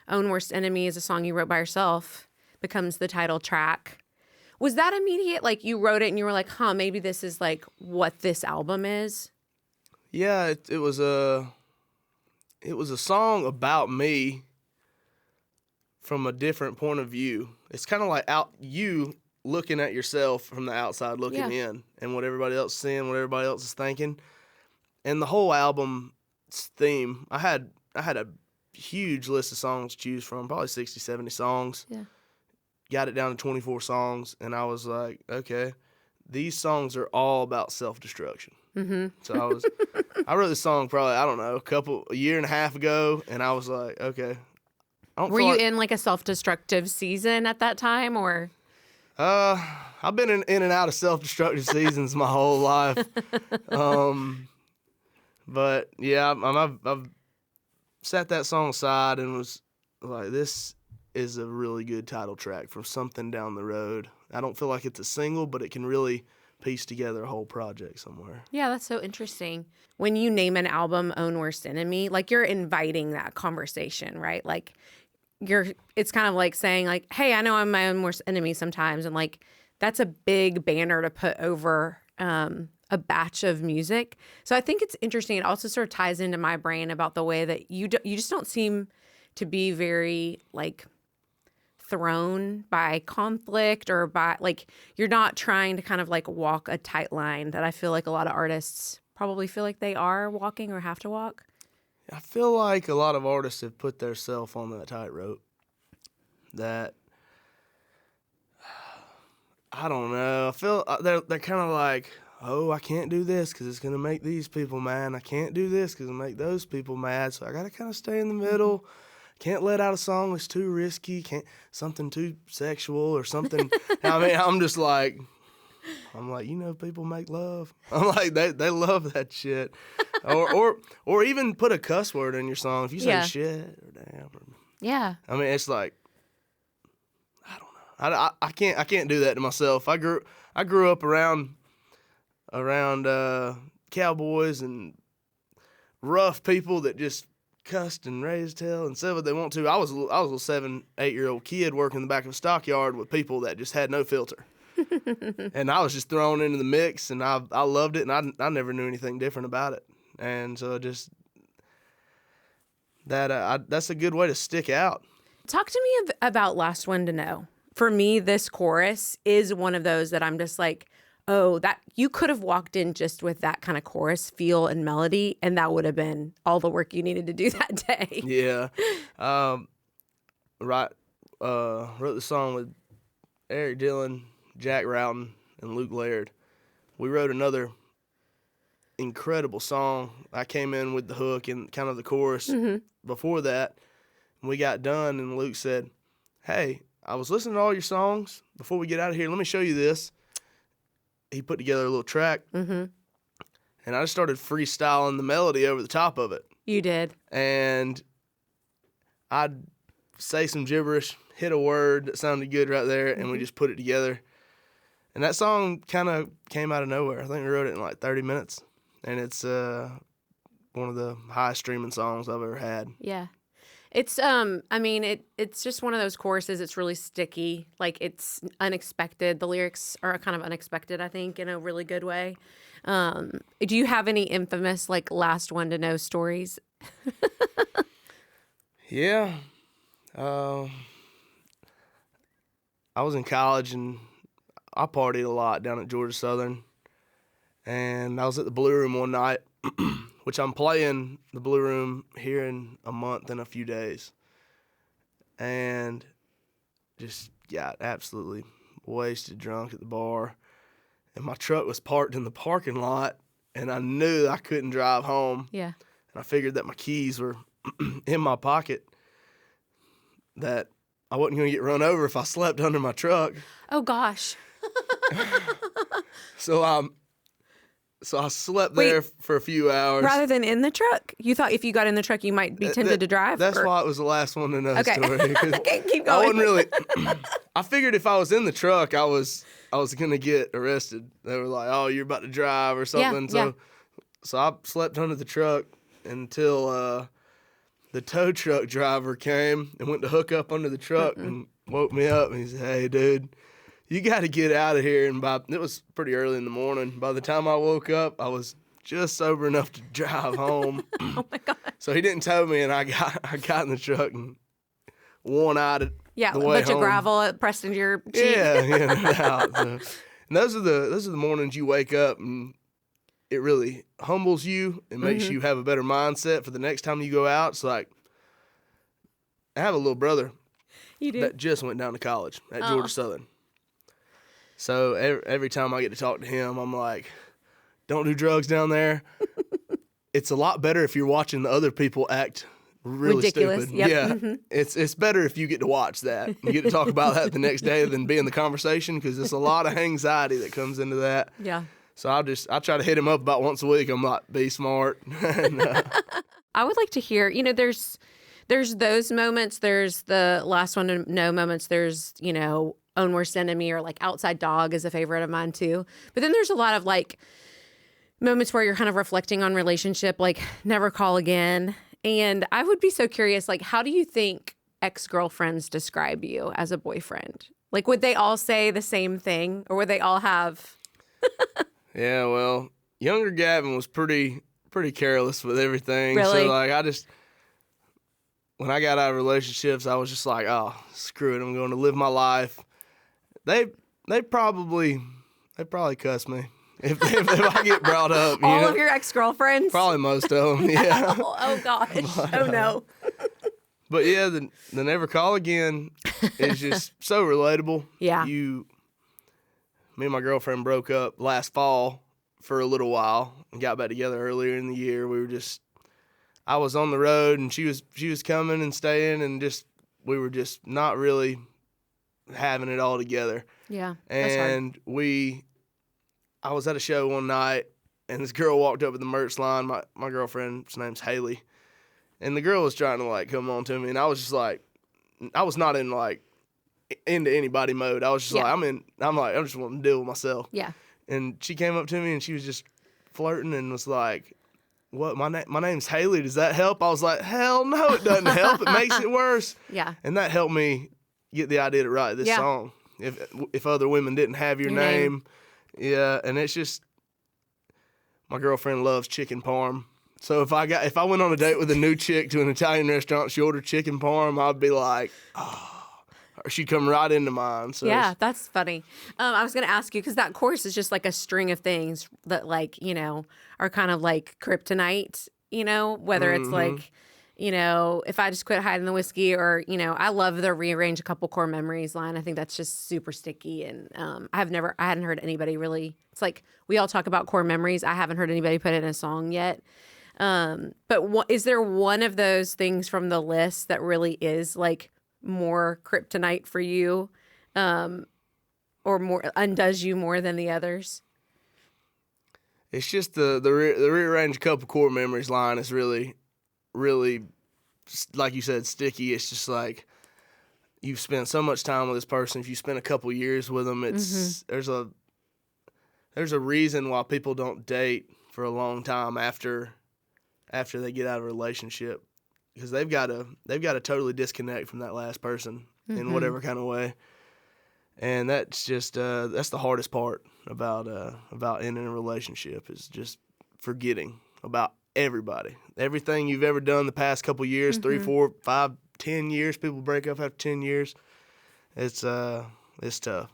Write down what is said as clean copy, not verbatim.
Own Worst Enemy is a song you wrote by yourself, becomes the title track. Was that immediate? Like, you wrote it and you were like, maybe this is like what this album is? Yeah, it was a song about me from a different point of view. It's kind of like you looking at yourself from the outside looking in, and what everybody else is seeing, what everybody else is thinking. And the whole album's theme, I had a huge list of songs to choose from, probably 60, 70 songs. Yeah. Got it down to 24 songs, and I was like, okay, these songs are all about self-destruction. Mm-hmm. So I wrote this song probably, I don't know, a year and a half ago, and I was like, okay. Were you in like a self-destructive season at that time, or? I've been in and out of self-destructive seasons my whole life. But yeah, I've set that song aside and was like, this is a really good title track for something down the road. I don't feel like it's a single, but it can really piece together a whole project somewhere. Yeah, that's so interesting. When you name an album Own Worst Enemy, like, you're inviting that conversation, right? Like, it's kind of like saying, like, hey, I know I'm my own worst enemy sometimes. And like, that's a big banner to put over a batch of music. So I think it's interesting. It also sort of ties into my brain about the way that you just don't seem to be very like thrown by conflict, or by like, you're not trying to kind of like walk a tight line that I feel like a lot of artists probably feel like they are walking or have to walk. I feel like a lot of artists have put themselves on that tightrope. That, I don't know. I feel they're kind of like, oh, I can't do this because it's going to make these people mad. I can't do this because it'll make those people mad. So I got to kind of stay in the middle. Can't let out a song that's too risky. Can't something too sexual or something. I mean, I'm like, people make love. I'm like, they love that shit. or even put a cuss word in your song. If you say shit or damn. Yeah. I mean, it's like, I don't know. I can't do that to myself. I grew up around cowboys and rough people that just cussed and raised hell and said what they want to. I was a little 7, 8-year-old kid working in the back of a stockyard with people that just had no filter. And I was just thrown into the mix, and I loved it, and I never knew anything different about it. And so just that's a good way to stick out. Talk to me about Last One to Know. For me, this chorus is one of those that I'm just like, oh, that you could have walked in just with that kind of chorus feel and melody, and that would have been all the work you needed to do that day. Yeah. Wrote the song with Eric Dillon, Jack Routon, and Luke Laird. We wrote another incredible song. I came in with the hook and kind of the chorus before that. And we got done, and Luke said, hey, I was listening to all your songs. Before we get out of here, let me show you this. He put together a little track, and I just started freestyling the melody over the top of it. You did. And I'd say some gibberish, hit a word that sounded good right there, and we just put it together. And that song kind of came out of nowhere. I think we wrote it in like 30 minutes, and it's one of the highest streaming songs I've ever had. Yeah. It's it's just one of those choruses. It's really sticky. Like, it's unexpected. The lyrics are kind of unexpected, I think, in a really good way. Do you have any infamous like Last One to Know stories? Yeah. I was in college, and I partied a lot down at Georgia Southern, and I was at the Blue Room one night, which I'm playing the Blue Room here in a month and a few days, and just got absolutely wasted drunk at the bar, and my truck was parked in the parking lot, and I knew that I couldn't drive home. Yeah. And I figured that my keys were in my pocket, that I wasn't going to get run over if I slept under my truck. Oh, gosh. So I slept there for a few hours. Rather than in the truck? You thought if you got in the truck, you might be tempted to drive? That's why it was the Last One to Know story. Okay, keep going. I wasn't really. I figured if I was in the truck, I was going to get arrested. They were like, "Oh, you're about to drive or something." So I slept under the truck until the the tow truck driver came and went to hook up under the truck and woke me up. And he said, "Hey, dude, you got to get out of here." And it was pretty early in the morning. By the time I woke up, I was just sober enough to drive home. Oh my God. So he didn't tow me, and I got in the truck and one-eyed it. Yeah, the a way bunch of home. gravel pressed into your cheek. Yeah, no doubt. So, and those are the mornings you wake up and it really humbles you and makes you have a better mindset for the next time you go out. It's like, I have a little brother You do? that just went down to college at Georgia Southern. So every time I get to talk to him, I'm like, don't do drugs down there. It's a lot better if you're watching the other people act really Ridiculous. stupid. Yep. Yeah, it's better if you get to watch that. You get to talk about that the next day than be in the conversation, because there's a lot of anxiety that comes into that. Yeah. So I try to hit him up about once a week. I'm like, be smart. And, I would like to hear, there's those moments. There's the last one to know moments. There's, own worst enemy, or like outside dog is a favorite of mine too. But then there's a lot of like moments where you're kind of reflecting on relationship, like never call again. And I would be so curious, like, how do you think ex-girlfriends describe you as a boyfriend? Like, would they all say the same thing, or would they all have... Yeah, well, younger Gavin was pretty careless with everything. Really? So like when I got out of relationships, I was just like, oh, screw it, I'm going to live my life. They probably cuss me if I get brought up. All of your ex-girlfriends? Probably most of them. Yeah. Oh gosh. Oh no. But yeah, the never call again is just so relatable. Yeah. Me and my girlfriend broke up last fall for a little while and got back together earlier in the year. I was on the road and she was coming and staying, and we were just not really having it all together. Yeah. That's hard. And I was at a show one night and this girl walked up at the merch line. My girlfriend's name's Haley. And the girl was trying to like come on to me, and I was just like, I was not in like into anybody mode. I was just like, I'm just wanting to deal with myself. Yeah. And she came up to me and she was just flirting and was like, "What? My name's Haley. Does that help?" I was like, "Hell no, it doesn't help. It makes it worse." Yeah. And that helped me get the idea to write this song. If other women didn't have your name. Yeah. And it's just, my girlfriend loves chicken parm. So if I went on a date with a new chick to an Italian restaurant, she ordered chicken parm, I'd be like, oh. Or she'd come right into mine. So yeah, that's funny. I was going to ask you, because that chorus is just like a string of things that like, are kind of like kryptonite, whether it's like, if I just quit hiding the whiskey, or, I love the rearrange a couple core memories line. I think that's just super sticky. And I hadn't heard anybody really, it's like we all talk about core memories. I haven't heard anybody put it in a song yet. But is there one of those things from the list that really is like more kryptonite for you, or more undoes you more than the others? It's just the rearrange a couple core memories line is really, really, like you said, sticky. It's just like, you've spent so much time with this person. If you spend a couple years with them, there's a reason why people don't date for a long time after they get out of a relationship, because they've got to totally disconnect from that last person in whatever kind of way. And that's just that's the hardest part about ending a relationship, is just forgetting about everybody, everything you've ever done the past couple years, 3, 4, 5, 10 years. People break up after 10 years. It's tough.